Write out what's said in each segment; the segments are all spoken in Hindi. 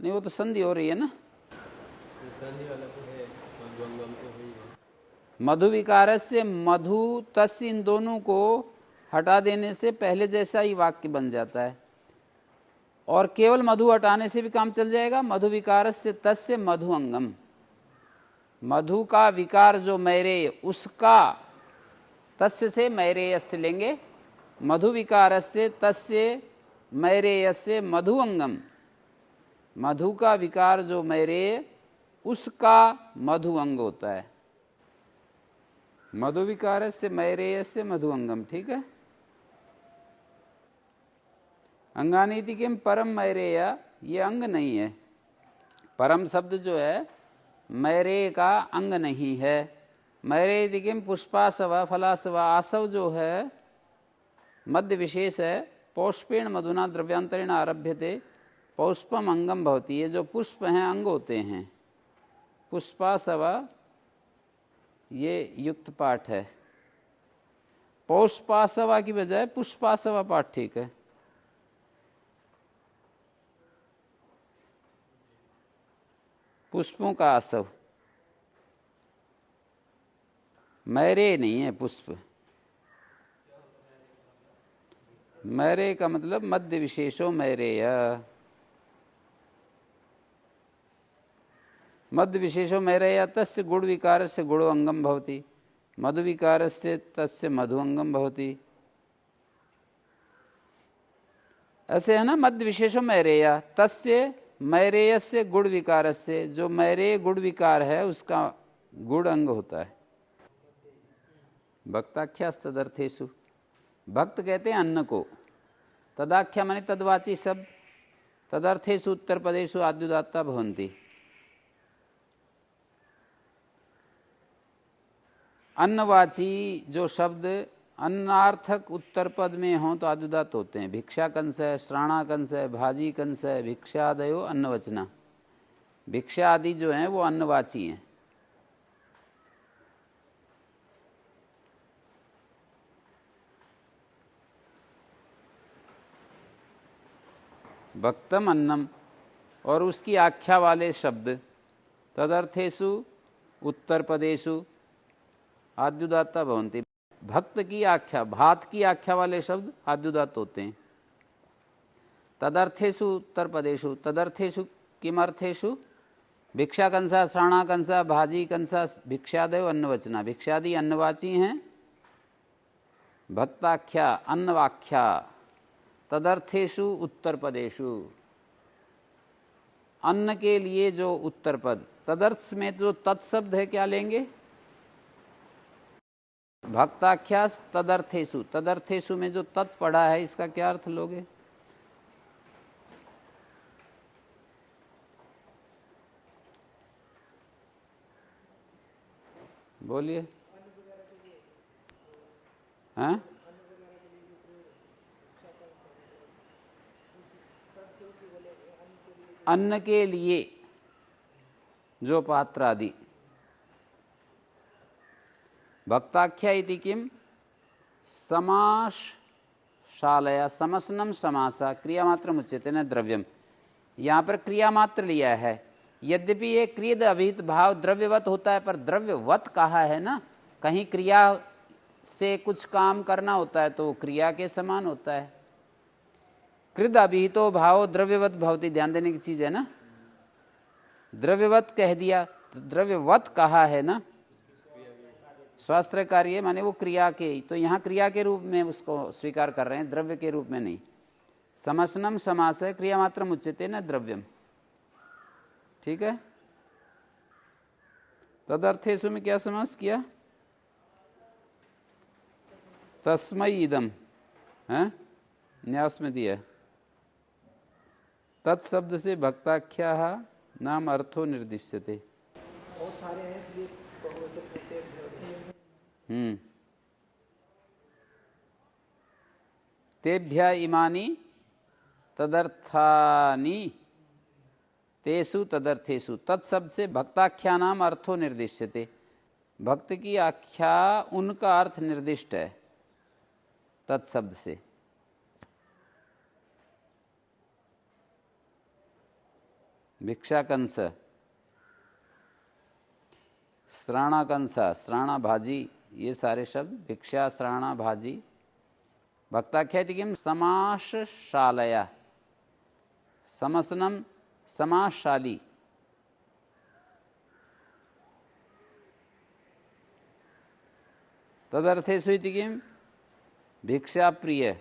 नहीं, वो तो संधि हो रही है ना, संधि वाला तो है, मधुअंगम तो है ही है। मधु विकार से मधु तस्य, इन दोनों को हटा देने से पहले जैसा ही वाक्य बन जाता है। और केवल मधु हटाने से भी काम चल जाएगा। मधु विकार से तस्य मधु अंगम, मधु का विकार जो मैरेय उसका, तस्य से मैरेयस्य लेंगे, मधु विकार से तस्य मैरेयस्य मधु अंगम, मधु का विकार जो मैरेय उसका मधु अंग होता है। मधु विकार से मैरेयस्य मधु अंगम, ठीक है। अंगानीति किम परम मैरेय, ये अंग नहीं है। परम शब्द जो है मैरेय का अंग नहीं है। मैरेय किम पुष्पासव फलासव, आसव जो है मध्य विशेष है। पौष्पेण मधुना द्रव्यांतरेण आरभ्यते पौष्पम अंगम भवति, ये जो पुष्प हैं अंग होते हैं। पुष्पासव ये युक्त पाठ है, पौष्पासवा की बजाय पुष्पासवा पाठ ठीक है। पुष्पों का आसव, मैरे नहीं है पुष्प। मैरे का मतलब मध्य विशेषो मैरेय, मध्य विशेषो मैरेय तस्य गुण विकार से गुणो अंगम भवति, मधु विकार से तस्य मधु अंगम भवति। ऐसे है ना, मध्य विशेषो मैरेय तस्य मैरेय से गुण विकार से, जो मैरेय गुण विकार है उसका गुण अंग होता है। भक्ताख्यास तदर्थेषु, भक्त कहते हैं अन्न को, तदाख्या माने तदवाची शब्द, तदर्थेषु उत्तर पदेषु आद्युदात्ता भवन्ति। अन्नवाची जो शब्द अन्नार्थक उत्तर पद में हों तो आद्युदात होते हैं। भिक्षा कंस है, श्राणा कंस है, भाजी कंस है, भिक्षादयो अन्नवचना, भिक्षा आदि जो हैं वो अन्नवाची हैं। भक्तम अन्नम, और उसकी आख्या वाले शब्द तदर्थेषु उत्तर पदेषु आद्युदात्ता भवन्ति। भक्त की आख्या, भात की आख्या वाले शब्द आद्युदात होते हैं। तदर्थेषु उत्तर पदेषु, तदर्थेषु किमर्थेषु, भिक्षा कंसा, श्राणा कंसा, भाजी कंसा, भिक्षादयो अन्नवचना, भिक्षादि अन्नवाची हैं। भक्ताख्या अन्नवाख्या, तदर्थेषु उत्तर पदेषु, अन्न के लिए जो उत्तर पद, तदर्थ में जो तत्शब्द है क्या लेंगे, भक्ताख्यास तदर्थेषु, तदर्थेषु में जो तत् पढ़ा है इसका क्या अर्थ लोगे? बोलिए। हाँ, अन्न के लिए जो पात्र आदि। भक्ताख्या इति किम समास शालया समसनम समासा क्रियामात्र मुच्यते न द्रव्यम, यहाँ पर क्रियामात्र लिया है। यद्यपि ये क्रियद अभिहित भाव द्रव्यवत होता है, पर द्रव्यवत कहा है ना, कहीं क्रिया से कुछ काम करना होता है तो क्रिया के समान होता है। कृद अभिहितो भाव द्रव्यवत भवति, ध्यान देने की चीज है ना। द्रव्यवत कह दिया तो द्रव्यवत कहा है ना, स्वास्थ्य कार्य माने वो क्रिया के, तो यहाँ क्रिया के रूप में उसको स्वीकार कर रहे हैं, द्रव्य के रूप में नहीं। समसनम समास है, क्रिया मात्र उच्यते न द्रव्यम, ठीक है। तदर्थेषु में क्या समास किया, तस्मै इदम है, न्यास में दिया। तत्शब्द से भक्ताख्या नाम अर्थो निर्दिश्यते। और सारे हैं इसलिए बहुवचन कहते हैं। तेभ्य इमानि तदर्थानि तेषु तदर्थेषु, तत्शब्द से भक्ताख्या नाम अर्थो निर्दिश्यते, भक्त की आख्या उनका अर्थ निर्दिष्ट है तत्शब्द से। भिक्षाकंस, श्राणाकंसा, श्राणा भाजी, ये सारे शब्द भिक्षा श्राणा भाजी। भक्ताख्याति किम समासशालया, समसनम समासशाली। तदर्थेषु इति किम भिक्षा प्रिय,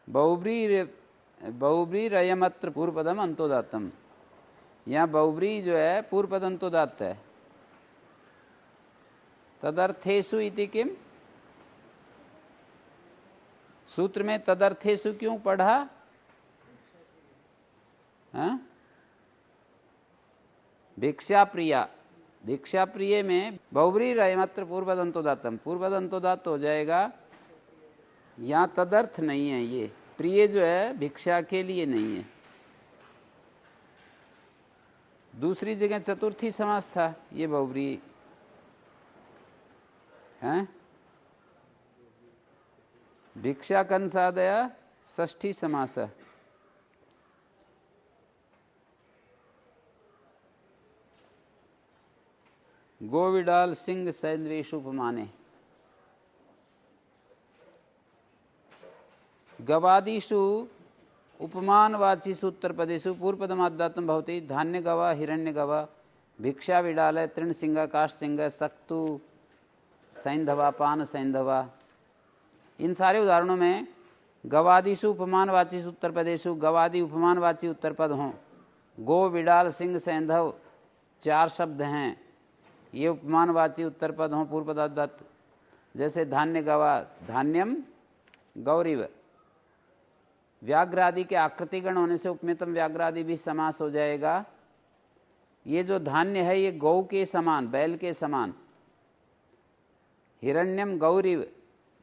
बहुब्री रयमत्र पूर्वपदम अंतोदात्तम। यहाँ बहुब्री जो है पूर्वपद अंतोदात्त है। तदर्थेषु इति किम, सूत्र में तदर्थेषु क्यों पढ़ा? भिक्षा प्रिया, भिक्षा प्रिय में बहुब्री रयमत्र पूर्वदंतोदात्तम, पूर्वदंतोदात्त हो जाएगा। यहाँ तदर्थ नहीं है, ये प्रिय जो है भिक्षा के लिए नहीं है। दूसरी जगह चतुर्थी समास था, ये बहुब्री है। भिक्षा कंसादया षष्ठी समास। गोविडाल सिंह सैंद्वेशु उपमाने, गवादीषु उपमानवाचीषु उत्तरपदेषु पूर्वपदमाद्दात्तं भवति। धान्य गवा, हिरण्य गवा, भिक्षा विडालय, तृण सिंह, काष्ठ सिंह, सक्तु सैंधवा, पान सैंधवा। इन सारे उदाहरणों में गवादीषु उपमानवाचीषु उत्तरपदेषु, गवादी उपमानवाची उत्तरपद हों। गो, विडाल, सिंह, सैंधव 4 शब्द हैं, ये उपमानवाची उत्तरपद हों पूर्वपदाद्दात्त। जैसे धान्य गवा, धान्यम गौरीव। व्याघ्रादि के आकृतिगण होने से उपमेतम व्याघ्रादि भी समास हो जाएगा। ये जो धान्य है ये गौ के समान, बैल के समान। हिरण्यम गौरीव,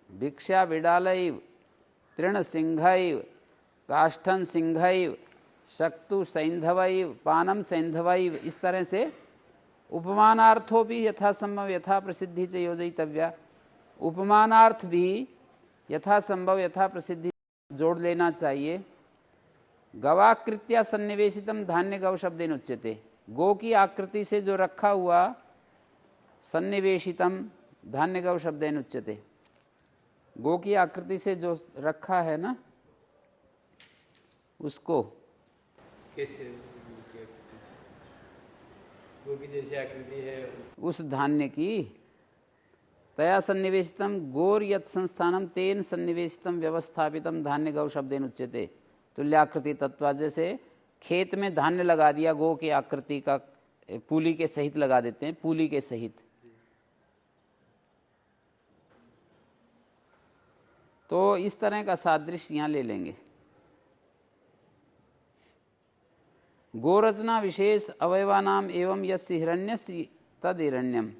भिक्षा विडालैव, तृण सिंहैव, काष्ठन सिंहैव, शक्तु सैंधवैव, पानम सैंधवैव। इस तरह से उपमानार्थों भी यथासंभव यथा प्रसिद्धि से योजयितव्या। उपमानार्थ भी यथासंभव यथा प्रसिद्धि जोड़ लेना चाहिए। गवाकृत्या सन्निवेशितम धान्य गौ शब्देन उच्यते। गो की आकृति से जो रखा हुआ सन्निवेशितम धान्य गौ शब्देन उच्यते। गो की आकृति से जो रखा है ना उसको कैसे, गो की जैसी आकृति है उस धान्य की, तया सन्निवेशितम गोर यत् संस्थानम तेन सन्निवेशितम व्यवस्थापितम धान्य गौ शब्देन उच्यते। तुल्याकृति तत्वा, जैसे खेत में धान्य लगा दिया गो की आकृति का, पूली के सहित लगा देते हैं, पूली के सहित। तो इस तरह का सादृश्य यहाँ ले लेंगे। गोरचना विशेष अवयवानाम एवं यस्य हिरण्यस्य तद हिरण्यम,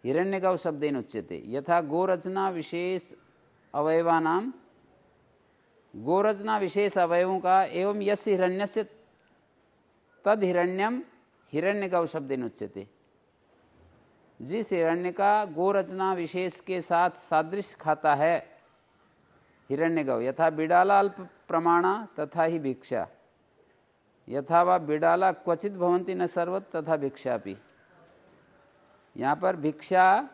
हिरण्य गौ शब्देन उच्यते। यथा गोरचना विशेष अवयवानाम, गोरचना विशेष अवयवों का एवं यस्य हिरण्यस्य तद हिरण्यम हिरण्य गौ शब्देन उच्यते। जिस हिरण्य का गोरचना विशेष के साथ सादृश्य खाता है हिरण्य गौ। यथा बिडाला अल्प प्रमाणा तथा ही भिक्षा, यथा वा बिडाला क्वचित भवन्ति न सर्वत तथा भिक्षापि। यहाँ पर भिक्षा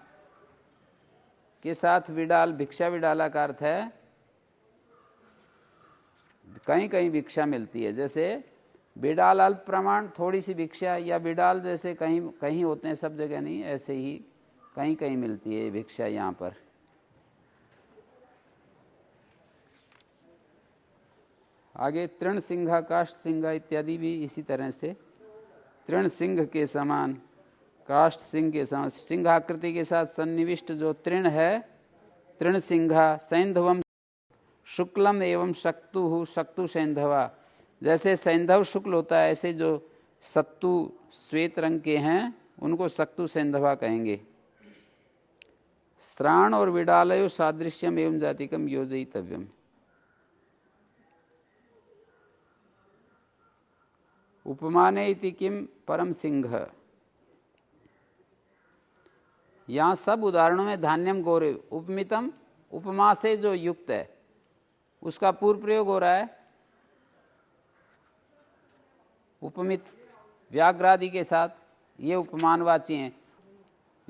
के साथ विडाल, भिक्षा विडाला का अर्थ है कहीं कहीं भिक्षा मिलती है। जैसे बिडाल अल्प प्रमाण, थोड़ी सी भिक्षा, या बिडाल जैसे कहीं कहीं होते हैं, सब जगह नहीं, ऐसे ही कहीं कहीं मिलती है भिक्षा यहाँ पर। आगे तृण सिंह, काष्ठ सिंह इत्यादि भी इसी तरह से तृण सिंह के समान, काष्ठ सिंह के समान, सिंह आकृति के साथ सन्निविष्ट जो तृण है, तृण सिंहा, सैंधवम शुक्लम एवं शक्तु, शक्तु सैंधवा। जैसे सैंधव शुक्ल होता है, ऐसे जो सत्तु श्वेत रंग के हैं उनको शक्तु सैंधवा कहेंगे। श्राण और विडालयो सादृश्यम एवं जातिकम योजयितव्यम। उपमाने इति किम परम सिंह। यहाँ सब उदाहरणों में धान्यम गौरे, उपमितम उपमा से जो युक्त है उसका पूर्व प्रयोग हो रहा है। उपमित व्याघ्रादि के साथ, ये उपमानवाची हैं।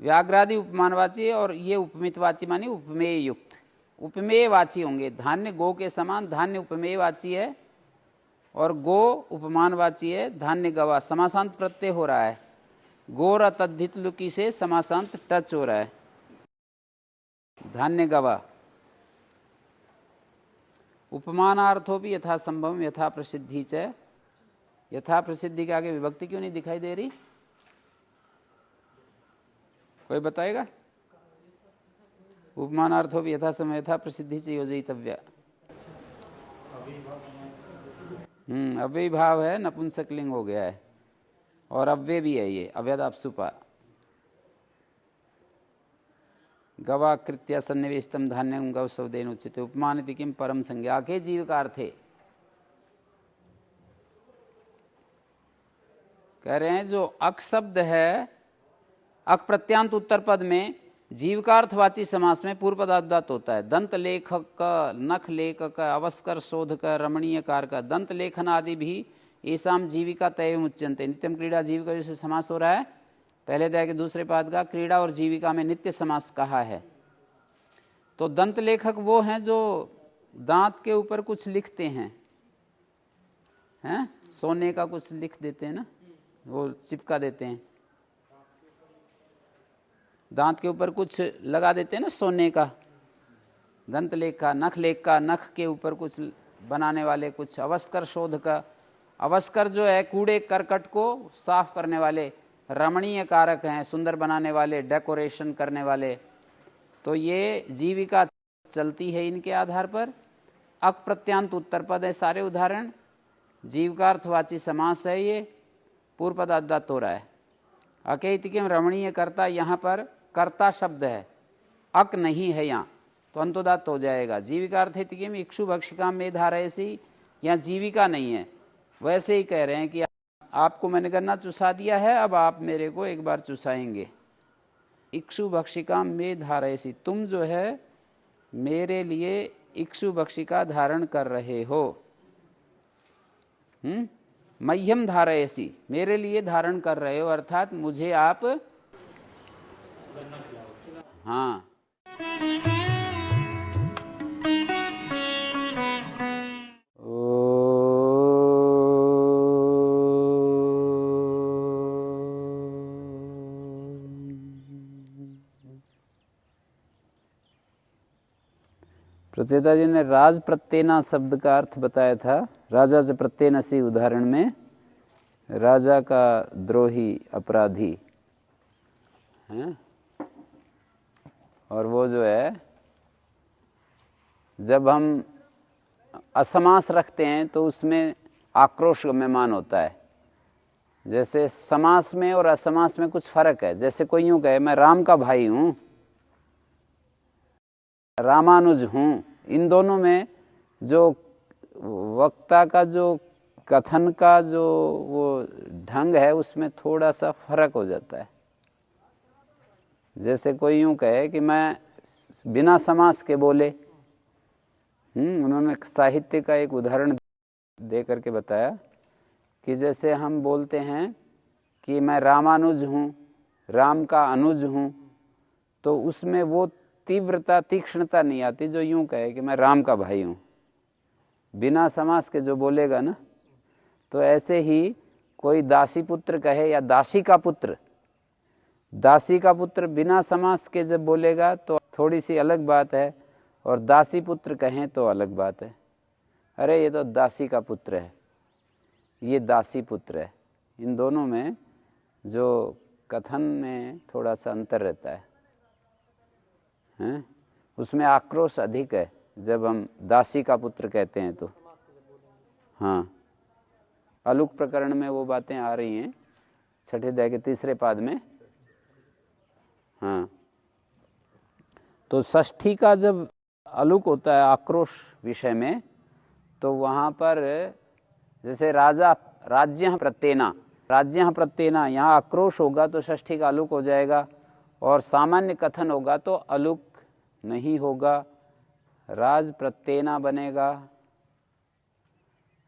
व्याघ्रादि उपमानवाची है और ये उपमितवाची मानी उपमेय युक्त, उपमेयवाची होंगे। धान्य गो के समान, धान्य उपमेयवाची है और गो उपमानवाची है। धान्य गवा, समासांत प्रत्यय हो रहा है, गोर तद्धित लुकी से समासांत टच हो रहा है। धान्य गवा। उपमानार्थो भी यथा संभव यथा प्रसिद्धि च। यथा प्रसिद्धि के आगे विभक्ति क्यों नहीं दिखाई दे रही, कोई बताएगा? उपमानार्थो भी यथा समय यथा प्रसिद्धि से योजितव्य। अव्यय भाव है, नपुंसकलिंग हो गया है और अव्यय भी है, ये अव्यदाप्सुपा। गवाकृत्य सन्निवेशितम धान्यम गौ सौदेन उच्यते। उपमानिति किम परम संज्ञा के जीविकार्थे। कह रहे हैं जो अक शब्द है, अक प्रत्यांत उत्तर पद में जीविकार्थवाची समास में पूर्व पदार्थ होता है। दंत लेखक, नख लेखक, अवस्कर शोधक, रमणीय कारक, दंत लेखन आदि भी येषाम जीविका तय मुच्यन्ते। नित्यम क्रीड़ा जीविका जैसे समास हो रहा है, पहले अध्याय के दूसरे पाद का क्रीड़ा और जीविका में नित्य समास कहा है। तो दंत लेखक वो हैं जो दांत के ऊपर कुछ लिखते हैं, सोने का कुछ लिख देते हैं ना, वो चिपका देते हैं, दांत के ऊपर कुछ लगा देते हैं ना सोने का। दंत लेख का, नख लेख का, नख के ऊपर कुछ बनाने वाले कुछ। अवस्कर शोध का, अवस्कर जो है कूड़े करकट को साफ करने वाले। रमणीय कारक हैं, सुंदर बनाने वाले, डेकोरेशन करने वाले। तो ये जीविका चलती है इनके आधार पर। अक प्रत्यांत उत्तर पद है सारे उदाहरण, जीविकार्थवाची समास है, ये पूर्व पदार्थ हो रहा है। अकेतिकम रमणीय कर्ता, यहाँ पर कर्ता शब्द है, अक नहीं है यहाँ, तो अंतोदात हो जाएगा। जीविकार्थितिकम इक्षु भक्षिका में धारयसी, यहाँ जीविका नहीं है। वैसे ही कह रहे हैं कि आपको मैंने गन्ना चुसा दिया है, अब आप मेरे को एक बार चुसाएंगे। इक्षु भक्षिका में धारयसी, तुम जो है मेरे लिए इक्षु भक्षिका धारण कर रहे हो। मह्यम धारयसी, मेरे लिए धारण कर रहे हो, अर्थात मुझे आप, हाँ। प्रचेता जी ने राज प्रत्येना शब्द का अर्थ बताया था। राजा से प्रत्येनसी उदाहरण में राजा का द्रोही, अपराधी है। और वो जो है, जब हम असमास रखते हैं तो उसमें आक्रोश गम्यमान होता है। जैसे समास में और असमास में कुछ फर्क है। जैसे कोई यूं कहे मैं राम का भाई हूं, रामानुज हूं, इन दोनों में जो वक्ता का जो कथन का जो वो ढंग है उसमें थोड़ा सा फर्क हो जाता है। जैसे कोई यूं कहे कि मैं बिना समास के बोले, उन्होंने साहित्य का एक उदाहरण दे करके बताया कि जैसे हम बोलते हैं कि मैं रामानुज हूँ, राम का अनुज हूँ, तो उसमें वो तीव्रता, तीक्ष्णता नहीं आती जो यूं कहे कि मैं राम का भाई हूँ। बिना समास के जो बोलेगा ना, तो ऐसे ही कोई दासी पुत्र कहे या दासी का पुत्र, दासी का पुत्र बिना समास के जब बोलेगा तो थोड़ी सी अलग बात है, और दासी पुत्र कहें तो अलग बात है। अरे ये तो दासी का पुत्र है, ये दासी पुत्र है। इन दोनों में जो कथन में थोड़ा सा अंतर रहता है, हैं? उसमें आक्रोश अधिक है जब हम दासी का पुत्र कहते हैं तो। हाँ, अलुक प्रकरण में वो बातें आ रही हैं, छठे अध्याय के तीसरे पाद में। हाँ, तो षष्ठी का जब अलुक होता है आक्रोश विषय में, तो वहाँ पर जैसे राजा राज्य प्रत्येना, राज्य प्रत्येना, यहाँ आक्रोश होगा तो षष्ठी का अलुक हो जाएगा, और सामान्य कथन होगा तो अलुक नहीं होगा, राज प्रत्येना बनेगा।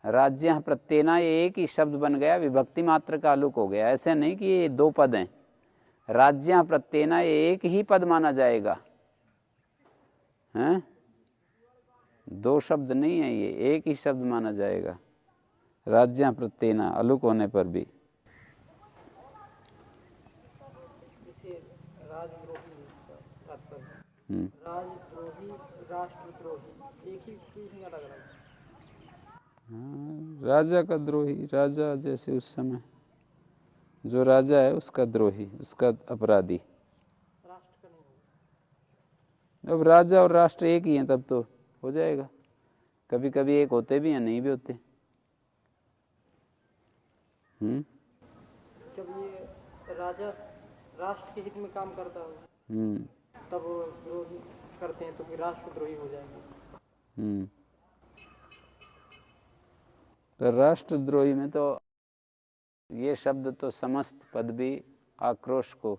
राज्य प्रत्येना ये एक ही शब्द बन गया, विभक्ति मात्र का अलुक हो गया। ऐसे नहीं कि ये दो पद हैं। राज्य प्रत्येना ये एक ही पद माना जाएगा, हैं? दो शब्द नहीं है, ये एक ही शब्द माना जाएगा। राज्य प्रत्येना अलुक होने पर भी। जैसे राजद्रोही इसका तात्पर्य, राजद्रोही राष्ट्रद्रोही एक ही चीज में अलग अलग। हाँ, राजा का द्रोही, राजा जैसे उस समय जो राजा है उसका द्रोही, उसका अपराधी। राष्ट्र का नहीं होगा। अब राजा और राष्ट्र एक ही हैं तब तो हो जाएगा। कभी कभी एक होते भी हैं, नहीं भी होते। जब ये राजा राष्ट्र के हित में काम करता हो तब वो द्रोही करते हैं तो फिर राष्ट्रद्रोही हो जाएगा। तो राष्ट्रद्रोही में तो ये शब्द तो समस्त पद भी आक्रोश को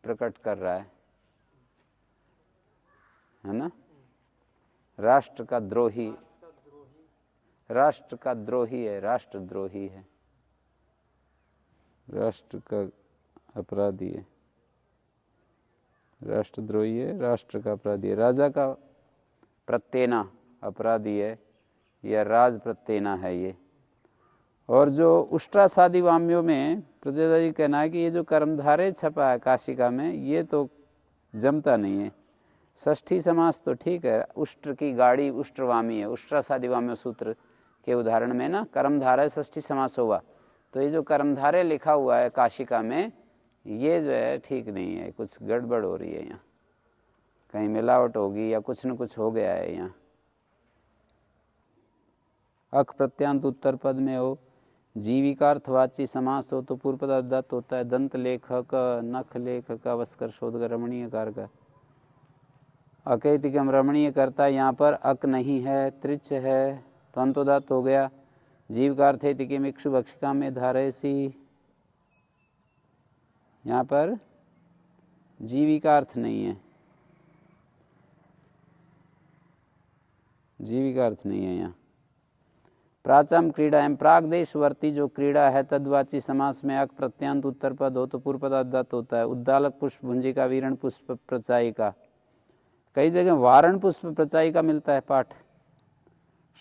प्रकट कर रहा है ना? राष्ट्र का द्रोही, राष्ट्र का द्रोही है, राष्ट्रद्रोही है, राष्ट्र का अपराधी है, राष्ट्रद्रोही है, राष्ट्र का अपराधी है। राजा का प्रत्येना अपराधी है या राज प्रत्येना है ये। और जो उष्ट्रासादि वाम्यों में प्रजेदा जी कहना है कि ये जो कर्मधारय छपा है काशिका में, ये तो जमता नहीं है। षष्ठी समास तो ठीक है, उष्ट्र की गाड़ी उष्ट्रवामी है। उष्ट्रासादि वाम्य सूत्र के उदाहरण में ना कर्मधारय षष्ठी समास होगा, तो ये जो कर्मधारय लिखा हुआ है काशिका में, ये जो है ठीक नहीं है, कुछ गड़बड़ हो रही है यहाँ, कहीं मिलावट होगी या कुछ न कुछ हो गया है यहाँ। अक प्रत्यांत उत्तर पद में हो, जीविकार्थवाची समास हो तो पूर्व पद दत्त होता है। दंत लेखक, नख लेखक, अवस्कर शोध रमणीय कार का अकैतिकम रमणीय करता है, यहाँ पर अक नहीं है, त्रिच है तो अंतोदात हो गया। जीविकार्थेतिकिम इक्षु भक्षिका में धारयसी, यहाँ पर जीविकार्थ नहीं है, जीविकार्थ नहीं है यहाँ। प्राचम क्रीड़ा एवं प्रागदेशवर्ती जो क्रीड़ा है तद्वाची समास में अक प्रत्यांत उत्तर पद हो तो पूर्व पद दत्त होता है। उद्दालक पुष्प भुंजिका वीरण पुष्प प्रचायिका, कई जगह वारण पुष्प प्रचायिका मिलता है पाठ।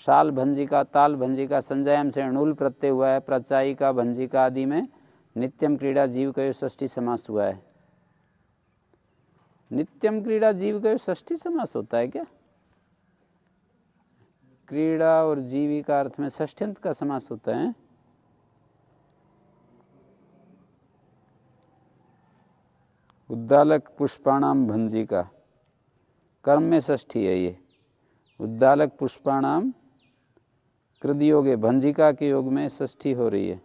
शाल भंजिका, ताल भंजिका, संजयम से अणुल प्रत्यय हुआ है। प्रचायिका, भंजिका आदि में नित्यम क्रीड़ा जीव कयो षष्ठी समास हुआ है। नित्यम क्रीड़ा जीव कयो षष्ठी समास होता है क्या? क्रीड़ा और जीविका अर्थ में षष्ठ्यंत का समास होता है। उद्दालक पुष्पाणाम भंजिका, कर्म में षष्ठी है ये। उद्दालक पुष्पाणाम कृद योग है, भंजिका के योग में षष्ठी हो रही है।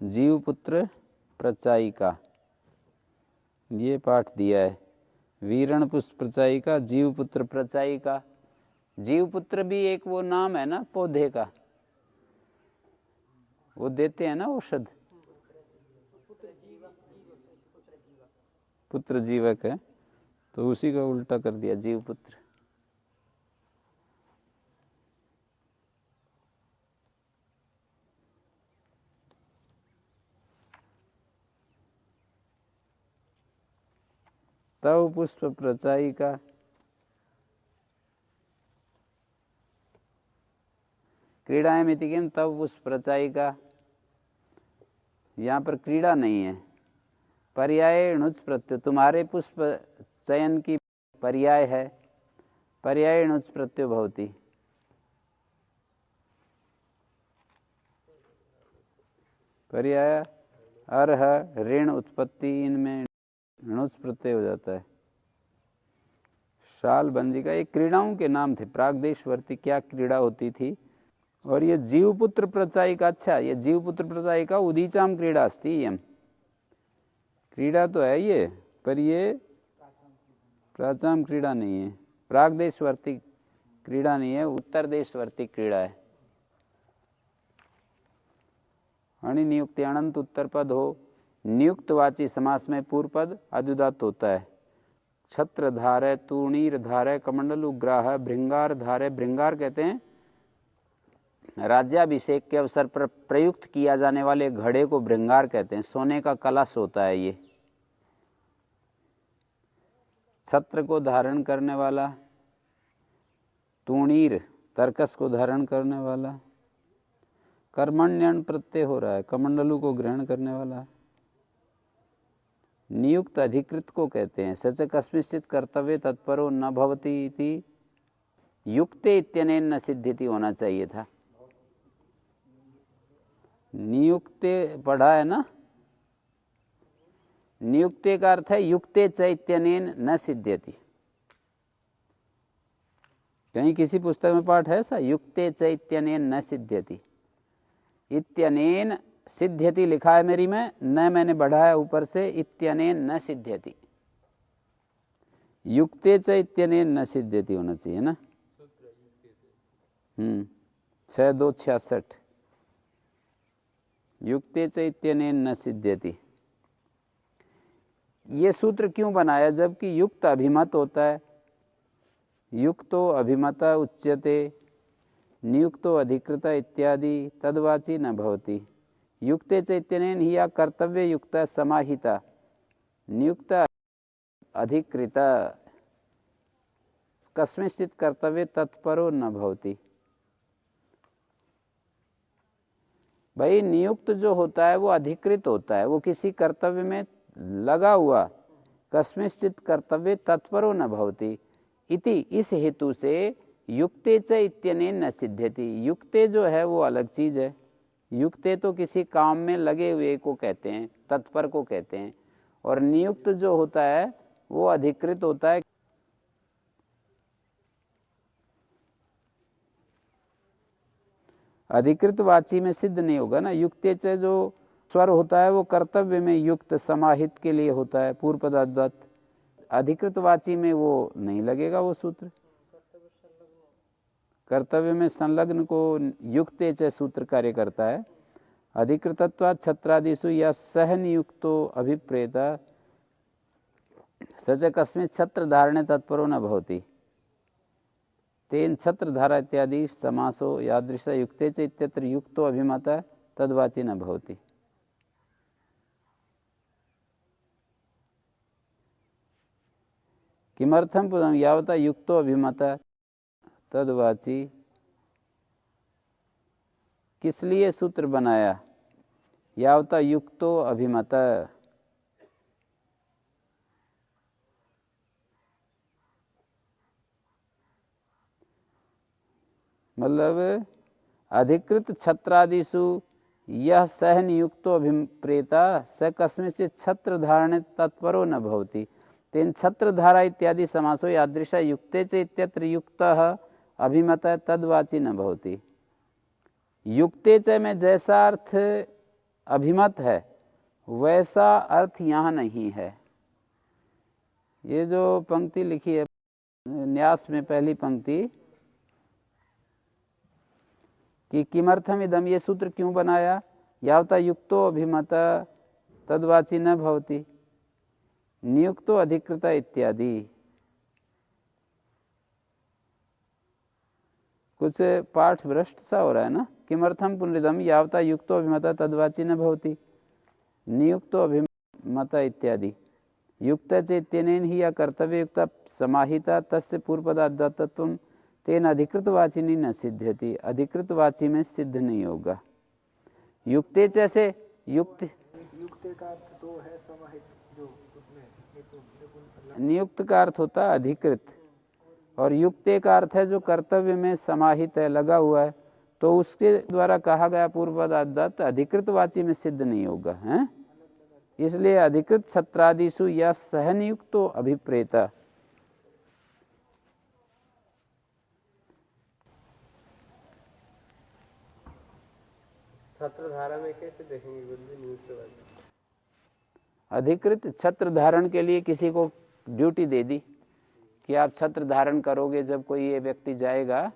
जीव पुत्र प्रचायिका, ये पाठ दिया है। वीरण पुष्प प्रचायिका, जीव पुत्र प्रचायिका। जीव पुत्र भी एक वो नाम है ना पौधे का, वो देते हैं ना औषध, पुत्र जीवक है, तो उसी का उल्टा कर दिया जीव पुत्र। तव पुष्प प्रचायिका, क्रीड़ाएं मितिकिम तव पुष्प प्रचायिका, यहाँ पर क्रीड़ा नहीं है। पर्याय णुच प्रत्यय, तुम्हारे पुष्प चयन की पर्याय है, पर्याय णुच प्रत्यय भवति। पर्याय अर्ह ऋण उत्पत्ति, इनमें णुच प्रत्यय हो जाता है। शाल भंजिका ये क्रीड़ाओं के नाम थे। प्रागदेशवर्ती क्या क्रीड़ा होती थी। और ये जीवपुत्र प्रचायिका, अच्छा ये जीवपुत्र प्रचायिका उदीचाम क्रीड़ा अस्ति, यम क्रीड़ा तो है ये, पर ये प्राचाम क्रीड़ा नहीं है, प्रागदेशवर्ती क्रीड़ा नहीं है, उत्तर देशवर्ती क्रीड़ा है। अणि नियुक्ति अनंत उत्तर पद हो, नियुक्तवाची समास में पूर्व पद अद्युदात होता है। छत्रधारय, तूणीरधारय, कमंडलुग्राह, भृंगारधारय। भृंगार कहते हैं राज्याभिषेक के अवसर पर प्रयुक्त किया जाने वाले घड़े को भृंगार कहते हैं। सोने का कलश होता है ये। छत्र को धारण करने वाला, तूणीर तर्कस को धारण करने वाला, कर्मण्यन प्रत्यय हो रहा है, कमंडलू को ग्रहण करने वाला। नियुक्त अधिकृत को कहते हैं। सच कस्मिंश्चित् कर्तव्ये तत्परो न भवति इति युक्ते इत्यनेन न सिद्ध्यति होना चाहिए था। नियुक्ते पढ़ा है ना। नियुक्ते का अर्थ है युक्ते च इत्यनेन न सिद्ध्यति। कहीं किसी पुस्तक में पाठ है ऐसा, युक्ते च इत्यनेन न सिद्ध्यति। इत्यनेन सिद्ध्यति लिखा है मेरी में, न मैंने बढ़ाया ऊपर से, इत्यनेन न सिद्ध्यति। युक्ते च इत्यनेन न सिद्ध्यति होना चाहिए ना। 6266 युक्ते च इत्यनेन न सिद्ध्यति। ये सूत्र क्यों बनाया, जबकि युक्त अभिमत होता है। युक्तो अभिमत उच्यते, नियुक्तो अधिकृत इत्यादि तद्वाची न भवति। युक्ते च इत्यनेन ही या कर्तव्य युक्त समाहिता, नियुक्त अधिकृत कस्मिंश्चित् कर्तव्ये तत्परो न भवति। भाई नियुक्त जो होता है वो अधिकृत होता है, वो किसी कर्तव्य में लगा हुआ। कस्मिंश्चित् कर्तव्ये तत्परो न भवति इति, इस हेतु से युक्ते च इत्यनेन न सिद्ध्यति। युक्ते जो है वो अलग चीज है। युक्ते तो किसी काम में लगे हुए को कहते हैं, तत्पर को कहते हैं। और नियुक्त जो होता है वो अधिकृत होता है। अधिकृत वाची में सिद्ध नहीं होगा ना। युक्ते च जो स्वर होता है वो कर्तव्य में युक्त समाहित के लिए होता है, पूर्व पदार्थ। अधिकृत वाची में वो नहीं लगेगा वो सूत्र। कर्तव्य में संलग्न को युक्ते च सूत्र कार्य करता है। अधिकृतत्वात् छत्रादिषु या सह नियुक्तो अभिप्रेत सच कस्मिंश्चित् छत्र धारणे तत्परो न भवति। तेन छत्र धारा इत्यादि समासो यादृश युक्ते च इत्यत्र युक्तो अभिमत तद्वाची न भवति। किमर्थम पुनः यावता युक्तो अभिमत तद्वाची। किस लिए सूत्र बनाया, यावता युक्तो अभिमत। मतलब अधिकृत छत्रादिषु यह सह नियुक्तो अभिप्रेता स कस्मिंश्चित् छत्र धारणे तत्परो न भवति। तेन छत्र धारा इत्यादि समासो यादृश युक्ते च इत्यत्र युक्तः अभिमत तद्वाची न भवति। युक्ते च में जैसा अर्थ अभिमत है वैसा अर्थ यहाँ नहीं है। ये जो पंक्ति लिखी है न्यास में, पहली पंक्ति कि किमर्थम इदम, ये सूत्र क्यों बनाया, यावता युक्तो अभिमत तद्वाची न भवति, नियुक्तो अधिकृत इत्यादि। कुछ पाठ भ्रष्ट सा हो रहा है ना। किमर्थम पुनरिदम यावता युक्तो अभिमत तद्वाची न भवति, नियुक्तो अभिमत इत्यादि। युक्त च इत्यनेन ही या कर्तव्य युक्त समाहिता तस्य पूर्वपदाद्वत्वं तेन अधिकृतवाचिनी न सिद्ध्यति। अधिकृतवाची में सिद्ध नहीं होगा। युक्ते जैसे युक्त का अर्थ तो है समाहित, जो उसमें नियुक्त का अर्थ होता है अधिकृत, और युक्ते का अर्थ है जो कर्तव्य में समाहित है, लगा हुआ है। तो उसके द्वारा कहा गया पूर्वपदाद्वत्त अधिकृतवाची में सिद्ध नहीं होगा है। इसलिए अधिकृत छत्रादिषु या सहनियुक्तो अभिप्रेता। छत्र धारा में कैसे देखेंगे नियुक्त वाली? अधिकृत छत्र धारण के लिए किसी को ड्यूटी दे दी कि आप छत्र धारण करोगे। जब कोई ये व्यक्ति जाएगा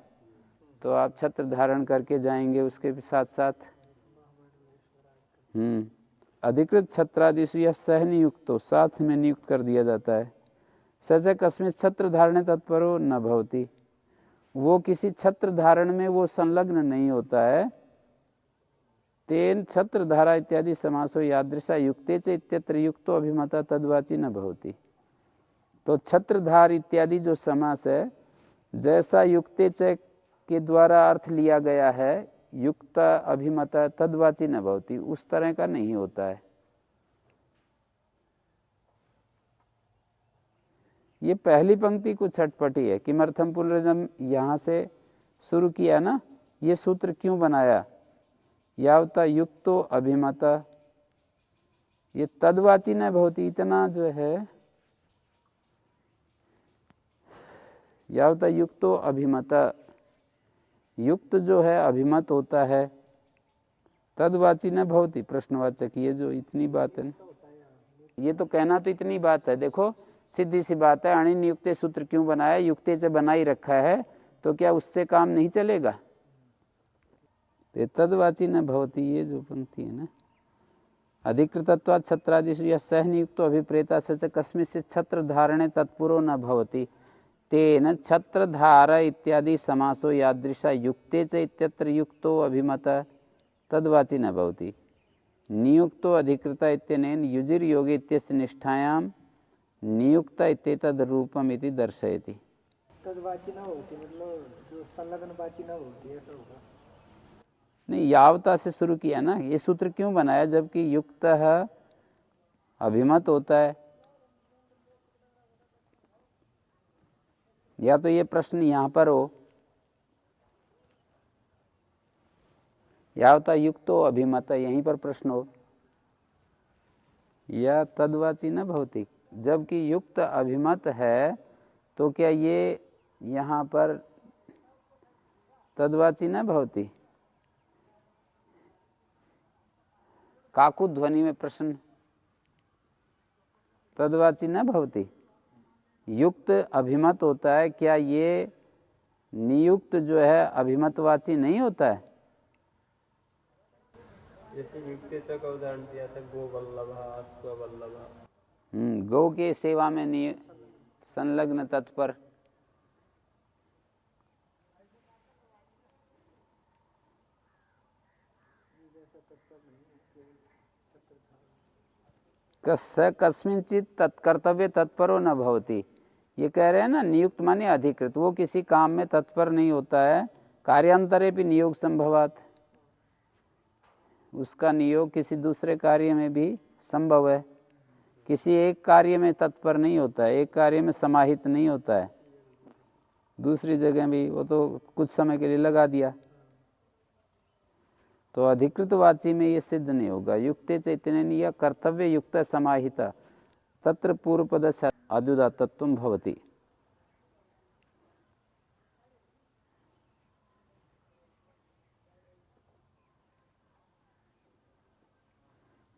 तो आप छत्र धारण करके जाएंगे उसके साथ साथ। अधिकृत छत्रादिषु या सह नियुक्तो, साथ में नियुक्त कर दिया जाता है। स च कस्मिंश्चित् छत्र धारणे तत्परो न भवति, वो किसी छत्र धारण में वो संलग्न नहीं होता है। तेन छत्र धारा इत्यादि समासो यादृशा युक्ते च इत्यत्र युक्तो अभिमता तद्वाची न भवति। तो छत्रधार इत्यादि जो समास है, जैसा युक्ते च के द्वारा अर्थ लिया गया है, युक्त अभिमत तद्वाची न भवति, उस तरह का नहीं होता है। ये पहली पंक्ति कुछ छटपटी है। किमर्थम पुनरिदम यहाँ से शुरू किया ना, ये सूत्र क्यों बनाया? यावता युक्तो अभिमत, ये तद्वाची न भवति, इतना जो है यावता युक्तो अभिमत, युक्त जो है अभिमत होता है, तद्वाची न भवति प्रश्नवाचक, ये जो इतनी बात है, ये तो कहना तो इतनी बात है। देखो सीधी सी बात है, अणिन युक्ते सूत्र क्यों बनाया? युक्ते से बना ही रखा है, तो क्या उससे काम नहीं चलेगा? तद्वाची न भवति, ये जो पंक्ति है ना, अधिकृतत्वात् छत्रादिषु यः सह नियुक्तो अभिप्रेता स च कस्मिंश्चित् छत्र धारणे तत्पुरो न भवति, तेन छत्रधार इत्यादि समासो यादृशा युक्ते च इत्यत्र युक्तो अभिमत तद्वाची न भवति। नियुक्तो अधिकृत इत्यनेन युजिर योगे इत्यस्य निष्ठायां नियुक्त इत्येतद् रूपम इति दर्शयति। तद्वाची न होती मतलब जो संलग्न वाची न होती, ऐसा होगा? नहीं, यावता से शुरू किया ना, ये सूत्र क्यों बनाया? जबकि युक्त अभिमत होता है। या तो ये प्रश्न यहाँ पर हो, यावता युक्तो अभिमत, यहीं पर प्रश्न हो, या तद्वाची न भवति, जबकि युक्त अभिमत है, तो क्या ये यहाँ पर तद्वाची न भवति? काकु ध्वनि में प्रश्न, तद्वाची न भवति, युक्त अभिमत होता है, क्या ये नियुक्त जो है अभिमतवाची नहीं होता है? जैसे युक्ते च का उदाहरण दिया था, गो वल्लभा स्ववल्लभा, गौ के सेवा में संलग्न तत्पर, कस्मिंचित् तत्कर्तव्य तत्परो न भवति। ये कह रहे हैं ना, नियुक्त माने अधिकृत, वो किसी काम में तत्पर नहीं होता है। कार्यांतरे भी नियोग संभवात, उसका नियोग किसी दूसरे कार्य में भी संभव है। किसी एक कार्य में तत्पर नहीं होता है, एक कार्य में समाहित नहीं होता है, दूसरी जगह भी वो तो कुछ समय के लिए लगा दिया। तो अधिकृतवाची में ये सिद्ध नहीं होगा। युक्ते चैतन्य या कर्तव्य युक्त समाहिता तत्र पूर्वपद से अद्युदात्तत्वं भवति।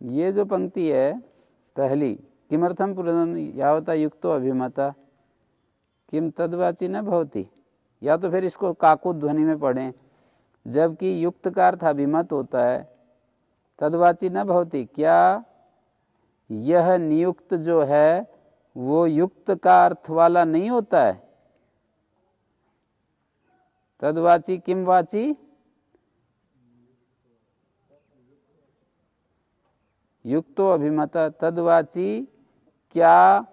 ये जो पंक्ति है पहली, किमर्थम पुनरिदम यावता युक्तो अभिमता किम तद्वाची न भवति, या तो फिर इसको काकु ध्वनि में पढ़ें, जबकि युक्त का अर्थ अभिमत होता है, तद्वाची न भवति, क्या यह नियुक्त जो है वो युक्त का अर्थ वाला नहीं होता है? तद्वाची किम वाची, युक्तो अभिमत तद्वाची, क्या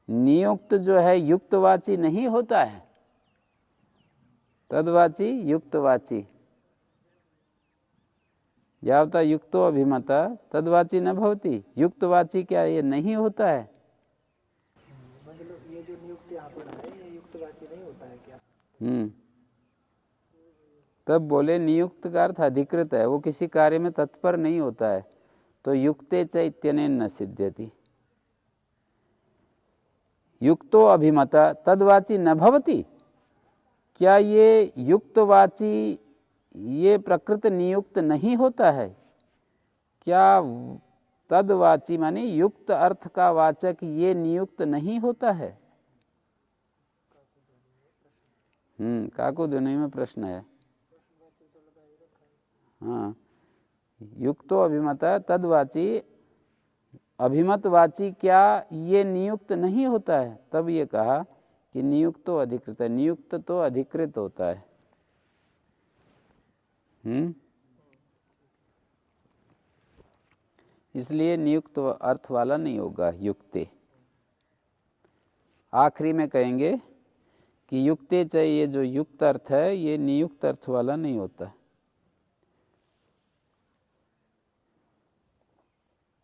नियुक्त जो है युक्तवाची नहीं होता है? तद्वाची युक्तवाची, यावता युक्तो अभिमत तद्वाची न भवति, युक्तवाची क्या ये नहीं होता है? मतलब ये जो नियुक्त यहाँ पर है, ये युक्तवाची नहीं होता है क्या? तब बोले नियुक्त का अर्थ अधिकृत है, वो किसी कार्य में तत्पर नहीं होता है, तो युक्ते च इत्यनेन न सिद्ध्यति। युक्तो अभिमत तद्वाची न भवति, क्या ये युक्तवाची ये प्रकृत नियुक्त नहीं होता है? क्या तद्वाची माने युक्त अर्थ का वाचक ये नियुक्त नहीं होता है? काकु ध्वनि में प्रश्न है। हाँ, युक्तो अभिमत तद्वाची अभिमतवाची क्या ये नियुक्त नहीं होता है? तब ये कहा कि नियुक्त तो अधिकृत है, नियुक्त तो अधिकृत होता है। इसलिए नियुक्त अर्थ वाला नहीं होगा युक्ते। आखिरी में कहेंगे कि युक्ते चाहिए, जो युक्त अर्थ है ये नियुक्त अर्थ वाला नहीं होता।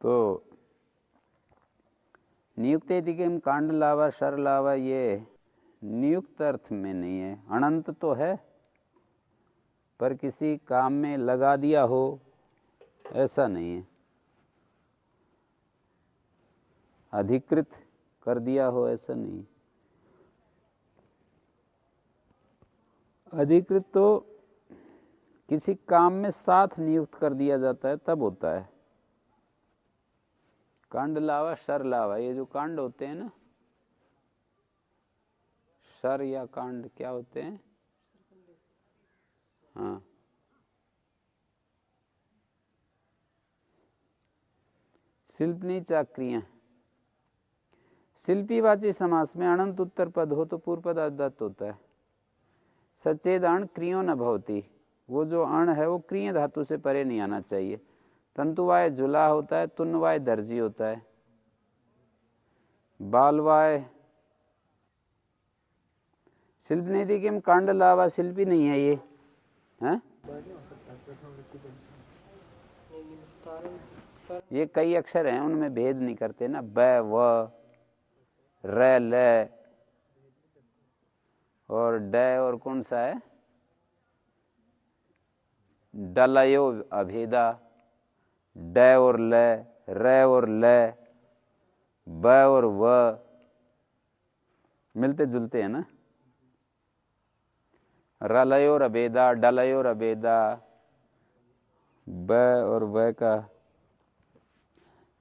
तो नियुक्त यदि कि कांड लावा शर लावा ये नियुक्त अर्थ में नहीं है। अनंत तो है पर किसी काम में लगा दिया हो ऐसा नहीं है। अधिकृत कर दिया हो ऐसा नहीं। अधिकृत तो किसी काम में साथ नियुक्त कर दिया जाता है तब होता है। कांड लावा शर लावा, ये जो कांड होते हैं ना, शर या कांड क्या होते हैं? हाँ, शिल्पनी चाक्रियां। शिल्पीवाची समास में अनंत उत्तर पद हो तो पूर्व पद अदत्त होता है। सचेद अण क्रियो न भवती, वो जो अण है वो क्रिय धातु से परे नहीं आना चाहिए। तंतुवाय जुला होता है, तुन्नवाय दर्जी होता है। बालवाय शिल्प निधि के कांड लावा शिल्पी नहीं है ये है? ये कई अक्षर हैं उनमें भेद नहीं करते ना। ब व र ल और ड और कौन सा है? डलयो अभेदा। ड और ल, र और ल, ब और व मिलते जुलते हैं ना। रलयोर अभेदा, डलयोर अभेदा, ब और व का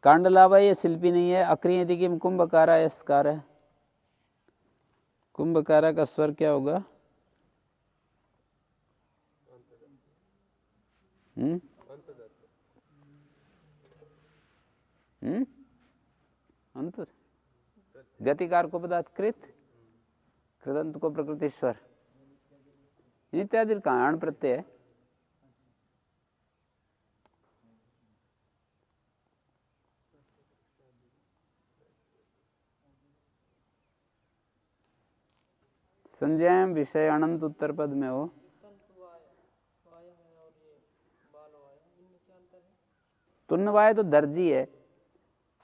कांडलावा ये शिल्पी नहीं है। अक्रिय यदि कि कुंभकारा यस्कार है। कुंभकारा का स्वर क्या होगा? अंत गतिकार को पदार्थ कृत, कृदंत को प्रकृतिश्वर इत्यादि का अण प्रत्यय है। संज्ञा विषय अनंत उत्तर पद में हो। तुन्नवाय तो दर्जी है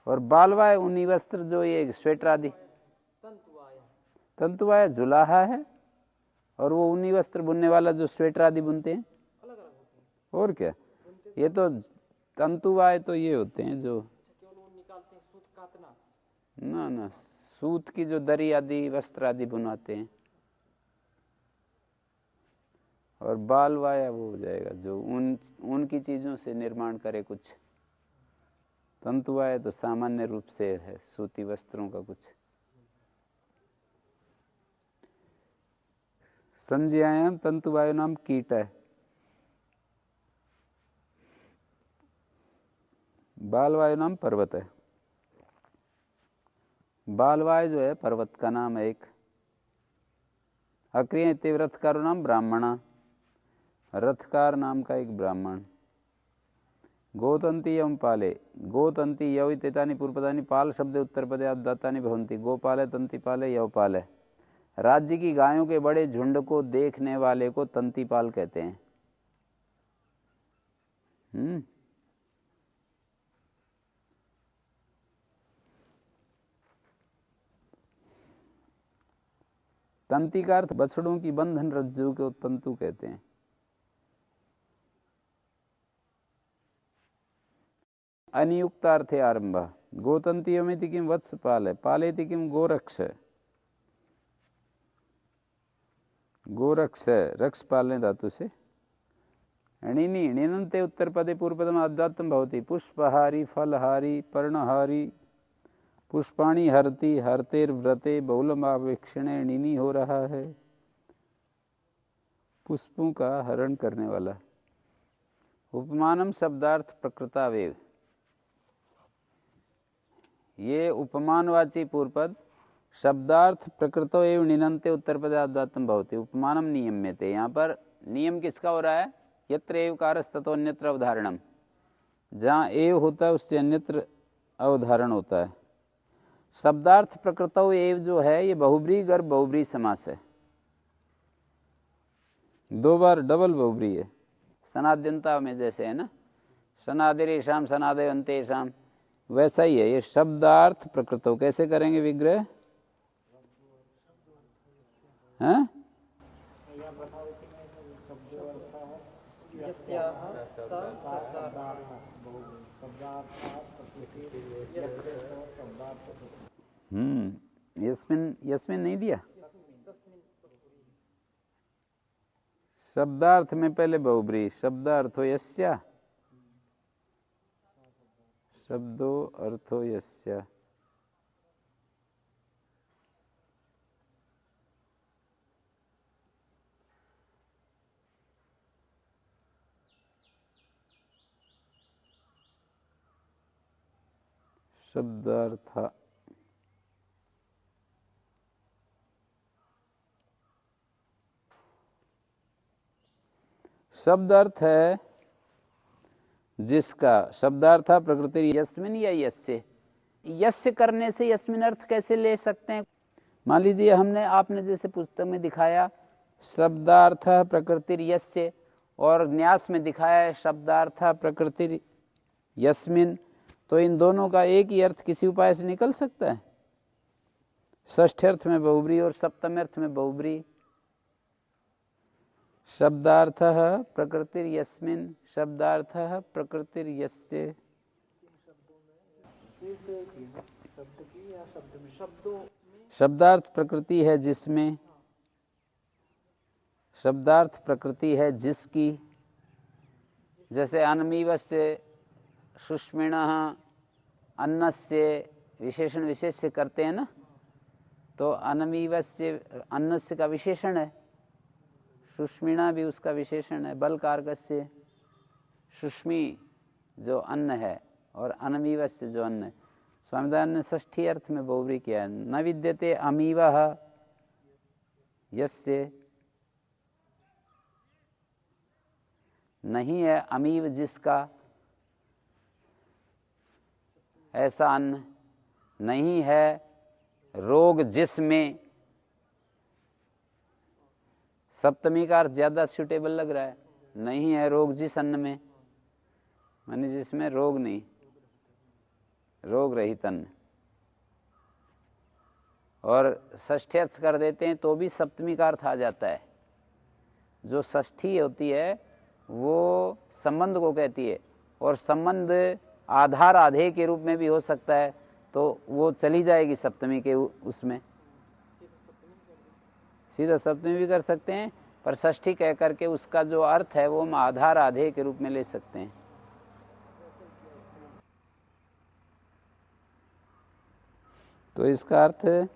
और बालवाय ऊनी वस्त्र जो ये स्वेटर आदि। तंतुवाय जुलाहा है और वो ऊनी वस्त्र बुनने वाला जो स्वेटर आदि बुनते हैं। और क्या, ये तो तंतुवाय तो ये होते हैं जो ना ना सूत की जो दरी आदि वस्त्र आदि बुनाते हैं। और बालवाया वो हो जाएगा जो उनकी चीजों से निर्माण करे कुछ। तंतुवाय तो सामान्य रूप से है सूती वस्त्रों का कुछ। संज्ञायाम तंतुवाय नाम कीट है। बालवायु नाम पर्वत है। बालवाय जो है पर्वत का नाम है एक। अक्रिय रथकार नाम ब्राह्मणा, रथकार नाम का एक ब्राह्मण। गोतंती यम पाले, गोतंती यव इत्येतानि पूर्वपदानि पाल शब्द उत्तर पदे उदात्तानि भवन्ति। गोपाले तंती पाले यव पाले। राज्य की गायों के बड़े झुंड को देखने वाले को तंतीपाल कहते हैं। तंती का अर्थ बछड़ों की बंधन रज्जु को तंतु कहते हैं। अनियुक्तार्थे आरंभ। गोतंतीयमिति किम वत्स पाले, पालेति किम गोरक्ष। गोरक्ष रक्ष पालने धातु से। णिनि णिनन्ते उत्तर पदे पूर्व पदम आद्यात्म भवति। पुष्पहारी फलहारी पर्णहारी पुष्पाणी हरती हरतेर व्रते बहुलमावेक्षणे णिनि हो रहा है। पुष्पों का हरण करने वाला। उपमानम शब्दार्थ प्रकृतावेव। ये उपमानवाची पूर्वपद शब्दार्थ प्रकृतो एव निनंते उत्तर पदाद्वातम भवति उपमानम नियम्यते। यहाँ पर नियम किसका हो रहा है? यत्र एव कारस्ततो अन्यत्र अवधारणम, जहाँ एव होता है उससे अन्यत्र अवधारण होता है। शब्दार्थ प्रकृतो एव जो है ये बहुब्री गर्भ बहुब्री समास है, 2 बार डबल बहुब्री है। सनाद्यंता में जैसे है ना, सनादिरेशाम सनादयंतेशाम, वैसा ही है ये शब्दार्थ प्रकृतो। कैसे करेंगे विग्रह? हैं? यस्मिन, यस्मिन नहीं दिया। शब्दार्थ में पहले बहुब्री, शब्दार्थो यस्या, शब्दो अर्थो यस्या। शब्दार्थ शब्द अर्थ है जिसका, शब्दार्थ प्रकृति यस्मिन या यस्य। यस्य करने से यस्मिन अर्थ कैसे ले सकते हैं? मान लीजिए हमने, आपने जैसे पुस्तक में दिखाया शब्दार्थ प्रकृति यस्य, और न्यास में दिखाया है शब्दार्थ प्रकृति यस्मिन, तो इन दोनों का एक ही अर्थ किसी उपाय से निकल सकता है। षष्ठी अर्थ में बहुब्री और सप्तमी अर्थ में बहुब्री। शब्दार्थ प्रकृति यस्मिन, शब्दार्थ प्रकृति यस्य। शब्दार्थ प्रकृति है जिसमें, शब्दार्थ प्रकृति है जिसकी, जैसे अन्नमीवस्य सुष्मिणः, अन्नस्य विशेषण विशेष से करते हैं ना, तो अन्नमीवस्य अन्नस्य का विशेषण है, सुष्मिणा भी उसका विशेषण है। बल कारकस्य सुष्मी जो अन्न है और अनमीवस्य जो अन्न है। स्वामीदान ने षष्ठी अर्थ में बहुब्री किया है। न विद्यते अमीवः यस्य, नहीं है अमीव जिसका, ऐसा अन्न नहीं है। रोग जिसमें, सप्तमी का अर्थ ज्यादा सूटेबल लग रहा है। नहीं है रोग जिस अन्न में, माने जिसमें रोग नहीं, रोग रहित अन्न। और षष्ठी अर्थ कर देते हैं तो भी सप्तमी का अर्थ आ जाता है। जो षष्ठी होती है वो संबंध को कहती है, और संबंध आधार आधेय के रूप में भी हो सकता है, तो वो चली जाएगी सप्तमी के उसमें। सीधा सप्तमी भी कर सकते हैं, पर षष्ठी कह करके उसका जो अर्थ है वो हम आधार आधेय के रूप में ले सकते हैं। तो इसका अर्थ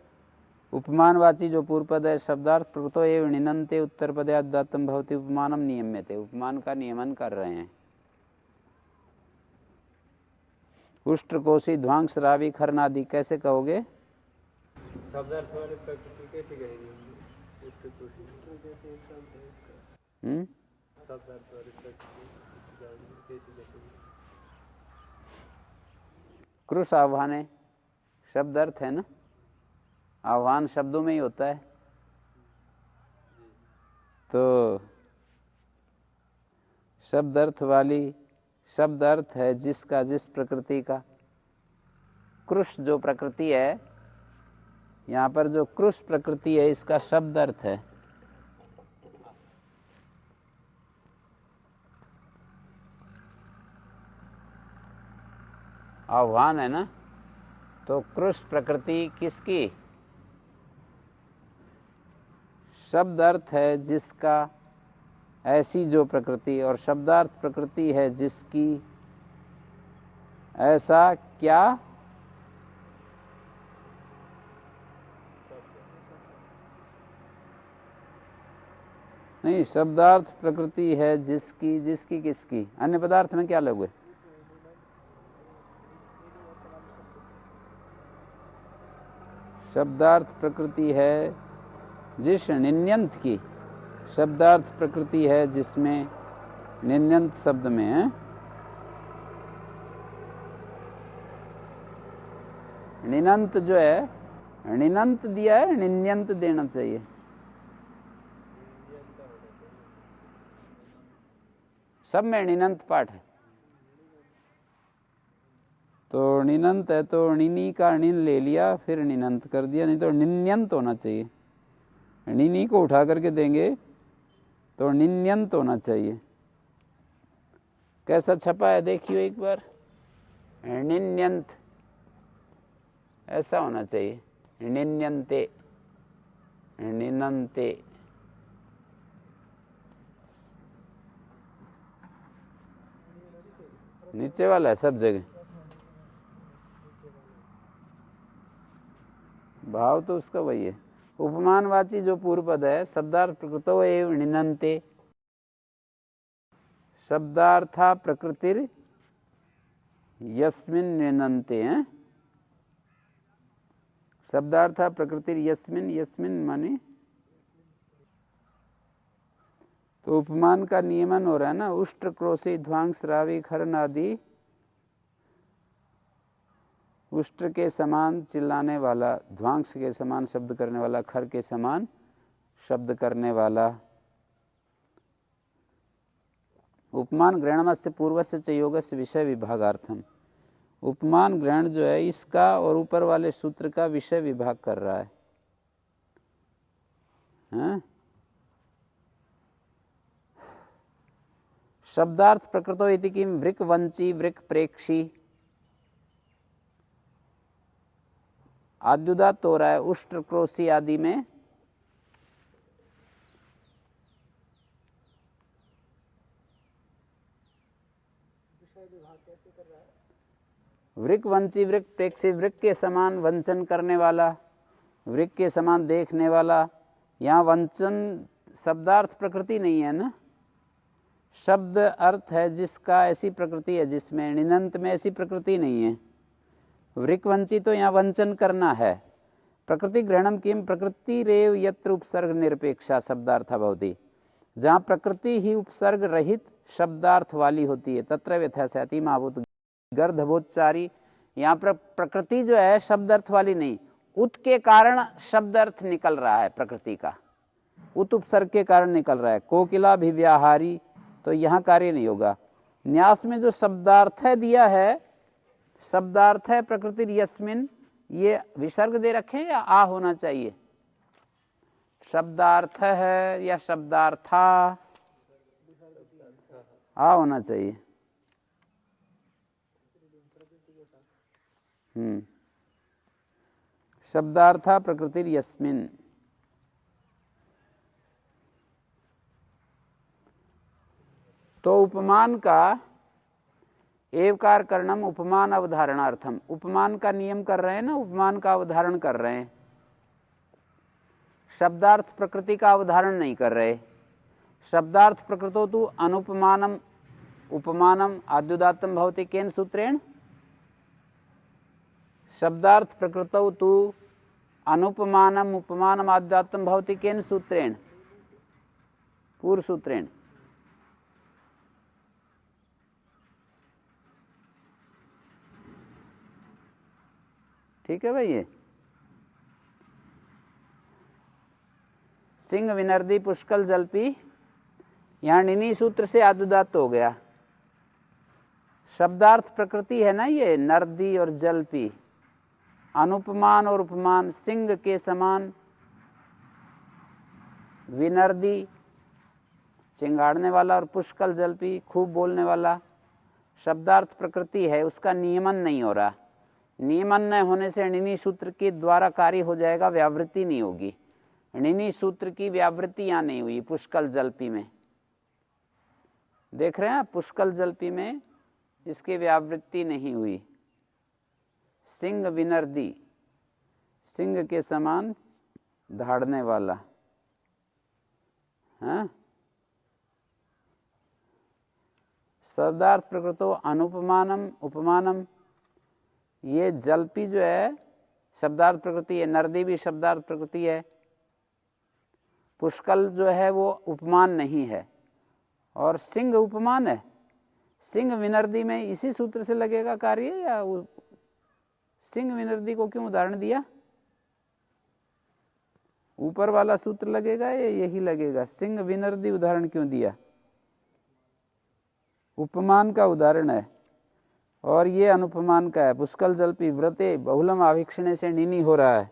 उपमानवाची जो पूर्व पद है, शब्दार्थ प्रकृतो एव निनंते उत्तर पदाद्वातम भवति उपमानम नियम्यते, उपमान का नियमन कर रहे हैं। उष्ट्रकोशी ध्वांस रावी खरनादि कैसे कहोगे? शब्दार्थ वाले प्रकृति कैसे कहेंगे? शब्दार्थ वाले प्रकृति कैसे कहेंगे? कृष आह्वान है, शब्द अर्थ है ना, आह्वान शब्दों में ही होता है। तो शब्द अर्थ वाली, शब्द अर्थ है जिसका, जिस प्रकृति का। कृष जो प्रकृति है, यहाँ पर जो कृष प्रकृति है इसका शब्द अर्थ है। आह्वान है ना, तो कृष प्रकृति किसकी? शब्द अर्थ है जिसका, ऐसी जो प्रकृति, और शब्दार्थ प्रकृति है जिसकी, ऐसा क्या? नहीं, शब्दार्थ प्रकृति है जिसकी, जिसकी किसकी? अन्य पदार्थ में क्या लोगे? शब्दार्थ प्रकृति है जिस निन्यंत की, शब्दार्थ प्रकृति है जिसमें निन्यंत शब्द में है निनंत जो है, निनंत दिया है, निन्यंत देना चाहिए। सब में निनंत पाठ है, तो निनंत है तो निनी का निन ले लिया, फिर निनंत कर दिया, नहीं तो निन्यंत होना चाहिए। निनी को उठा करके देंगे तो निन्यंत होना चाहिए। कैसा छपा है देखियो एक बार, निन्यंत ऐसा होना चाहिए, निन्यंते, निनंते। नीचे वाला है सब जगह, भाव तो उसका वही है। उपमानवाची जो पूर्व पद है, शब्दार्थ प्रकृतो एव निनंते, शब्दार्था प्रकृतिर यस्मिन निनंते हैं। शब्दार्था प्रकृतिर यस्मिन, यस्मिन माने तो उपमान का नियमन हो रहा है ना। उष्ट्र क्रोशी ध्वांग श्रावी खरन आदि, उष्ट्र के समान चिल्लाने वाला, ध्वांस के समान शब्द करने वाला, खर के समान शब्द करने वाला। उपमान ग्रहणमस्य पूर्वस्य च योगस्य विषय विभागार्थम। उपमान ग्रहण जो है इसका और ऊपर वाले सूत्र का विषय विभाग कर रहा है, हाँ? शब्दार्थ प्रकृतो इति किम वृक वंची वृक प्रेक्षी, आद्युदात हो रहा है उष्ट्र क्रोशी आदि में। वृक वंची वृक प्रेक्षी, वृक के समान वंचन करने वाला, वृक के समान देखने वाला। यहाँ वंचन शब्दार्थ प्रकृति नहीं है ना, शब्द अर्थ है जिसका ऐसी प्रकृति है जिसमें, निनंत में ऐसी प्रकृति नहीं है। वृकवंची तो यहाँ वंचन करना है। प्रकृति ग्रहणम किम प्रकृति रेव यत्र उपसर्ग निरपेक्षा शब्दार्थ भवति, जहाँ प्रकृति ही उपसर्ग रहित शब्दार्थ वाली होती है, तत्र यथास्याति माभूत गर्धभोच्चारी। यहाँ पर प्रकृति जो है शब्द अर्थ वाली नहीं, उत के कारण शब्द अर्थ निकल रहा है, प्रकृति का उत उपसर्ग के कारण निकल रहा है। कोकिला भी व्याहारी, तो यहाँ कार्य नहीं होगा। न्यास में जो शब्दार्थ है दिया है, शब्दार्थ है प्रकृति यस्मिन, ये विसर्ग दे रखे या आ होना चाहिए? शब्दार्थ है या शब्दार्था? आ होना चाहिए। शब्दार्था प्रकृति यस्मिन। तो उपमान का एवकार करणम उपमान अवधारणार्थम, उपमान का नियम कर रहे हैं ना, उपमान का अवधारण कर रहे हैं, शब्दार्थ प्रकृति का अवधारण नहीं कर रहे। शब्दार्थ प्रकृतो तु अनुपमानम उपमानम आद्युदात्तम भवति केन सूत्रेण? शब्दार्थ प्रकृतौ तु अनुपमानम उपमानम आद्युदात्तम भवति केन सूत्रेण? पूर्व सूत्रेण। ठीक है भाई। ये सिंह विनर्दी पुष्कल जलपी, यहां निनी सूत्र से आद्युदात्त हो गया। शब्दार्थ प्रकृति है ना ये, नर्दी और जलपी, अनुपमान और उपमान, सिंह के समान, विनर्दी चिंगाड़ने वाला और पुष्कल जलपी खूब बोलने वाला, शब्दार्थ प्रकृति है, उसका नियमन नहीं हो रहा। नियमन न होने से णिनी सूत्र के द्वारा कार्य हो जाएगा, व्यावृत्ति नहीं होगी। णिनी सूत्र की व्यावृत्ति यहाँ नहीं हुई पुष्कल जलपी में, देख रहे हैं पुष्कल जलपी में इसकी व्यावृत्ति नहीं हुई। सिंह विनर्दी, सिंह के समान धाड़ने वाला, हाँ? शब्दार्थ प्रकृतो अनुपमानम उपमानम, ये जलपी जो है शब्दार्थ प्रकृति है, नर्दी भी शब्दार्थ प्रकृति है। पुष्कल जो है वो उपमान नहीं है, और सिंह उपमान है। सिंह विनर्दी में इसी सूत्र से लगेगा कार्य, या सिंह विनर्दी को क्यों उदाहरण दिया? ऊपर वाला सूत्र लगेगा या यही लगेगा? सिंह विनर्दी उदाहरण क्यों दिया? उपमान का उदाहरण है, और ये अनुपमान का है। पुष्कल जल्पी व्रते बहुलम आवीक्षणे से नीनी हो रहा है।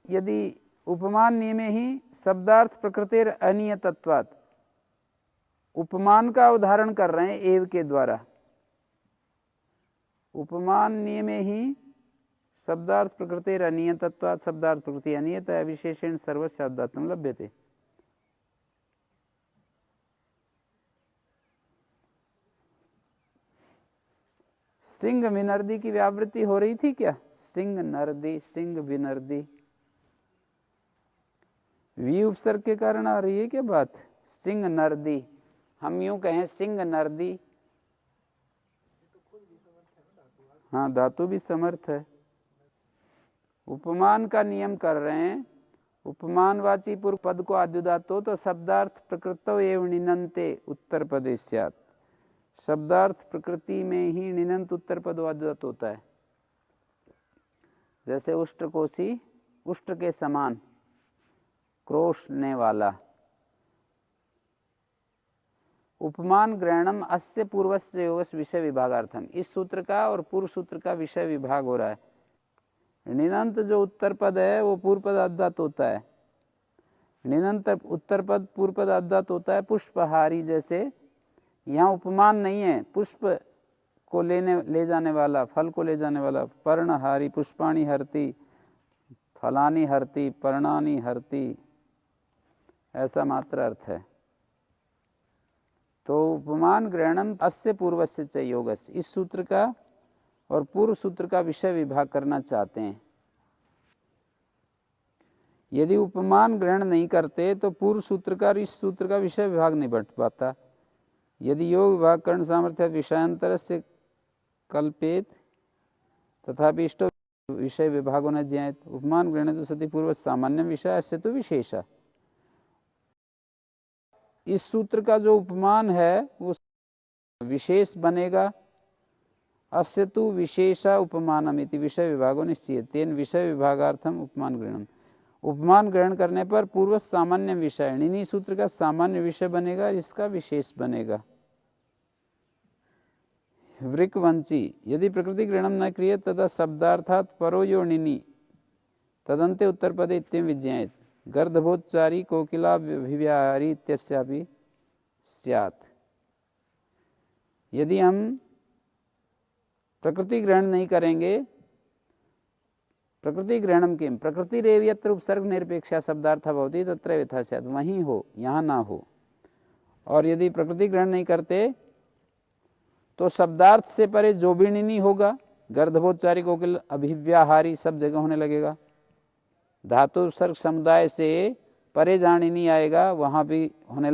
यदि उपमान नियमे ही शब्दार्थ प्रकृतिर अनियतत्वात्, उपमान का उदाहरण कर रहे हैं एव के द्वारा। उपमान नियमे ही शब्दार्थ प्रकृतिर अनियतत्वात्, शब्दार्थ प्रकृति अनियत है, विशेषण सर्वस्य शब्दार्थम लभ्यते। सिंह विनर्दी की व्यावृत्ति हो रही थी क्या? सिंह नर्दी, सिंह विनर्दी, वी उपसर्ग के कारण आ रही है क्या बात? सिंह नर्दी, हम यूं कहें सिंह नर्दी, हाँ धातु भी समर्थ है। उपमान का नियम कर रहे हैं। उपमानवाची पूर्व पद को आद्युदातो तो शब्दार्थ प्रकृतो एवं निनंते उत्तर पदे स्यात्। शब्दार्थ प्रकृति में ही निनंत उत्तर पद आद्युदात होता है। जैसे उष्टकोशी, उष्ट के समान, क्रोशने वाला। उपमान ग्रहणम अस्य पूर्वस्य योगस्य विषय विभागार्थम, इस सूत्र का और पूर्व सूत्र का विषय विभाग हो रहा है। निनंत जो उत्तर पद है वो पूर्व पद आद्युदात होता है। निनंत उत्तर पद पूर्व पद आद्युदात होता है। पुष्पहारी जैसे, यहाँ उपमान नहीं है, पुष्प को ले जाने वाला, फल को ले जाने वाला। पर्णहारी, पुष्पाणि हरति, फलानि हरति, पर्णानि हरति, ऐसा मात्र अर्थ है। तो उपमान ग्रहणम अस्य पूर्वस्य च योगस्य, इस सूत्र का और पूर्व सूत्र का विषय विभाग करना चाहते हैं। यदि उपमान ग्रहण नहीं करते तो पूर्व सूत्र का और इस सूत्र का विषय विभाग नहीं बढ़ पाता। यदि योग विभाग कर्ण सामर्थ्य विषयांतर से कल्पेत तथा इष्टो विषय विभागों ने ज्ञात, उपमान ग्रहण तो सती पूर्व सामान्य विषय से तो विशेषा। इस सूत्र का जो उपमान है वो विशेष बनेगा। अस्य तु विशेषा उपमानम इति विषय विभागो निश्चित, तेन विषय विभागार्थम उपमान ग्रहणम। उपमान ग्रहण करने पर पूर्व सामान्य विषय, इन्हीं सूत्र का सामान्य विषय बनेगा, इसका विशेष बनेगा। वृकवंची, यदि प्रकृति ग्रहणम न क्रियेत तदा शब्दार्थात् परो यो निनी तदन्ते उत्तर पदे इत्येवं विज्ञायेत। गर्दभोच्चारी कोकिलाभिव्याहारी इत्यस्यापि स्यात्। यदि हम प्रकृति ग्रहण नहीं करेंगे, प्रकृति ग्रहणम किम प्रकृतिरेव यत्र उपसर्ग निरपेक्षा शब्दार्थ भवति तत्र यथा स्यात्, वहीं हो यहाँ ना हो। और यदि प्रकृति ग्रहण नहीं करते तो शब्दार्थ से परे जो भी निनी होगा, गर्दभोच्चारी कोकिल अभिव्याहारी सब जगह होने लगेगा। धातु उपसर्ग समुदाय से परे जहाँ निनी आएगा वहाँ भी होने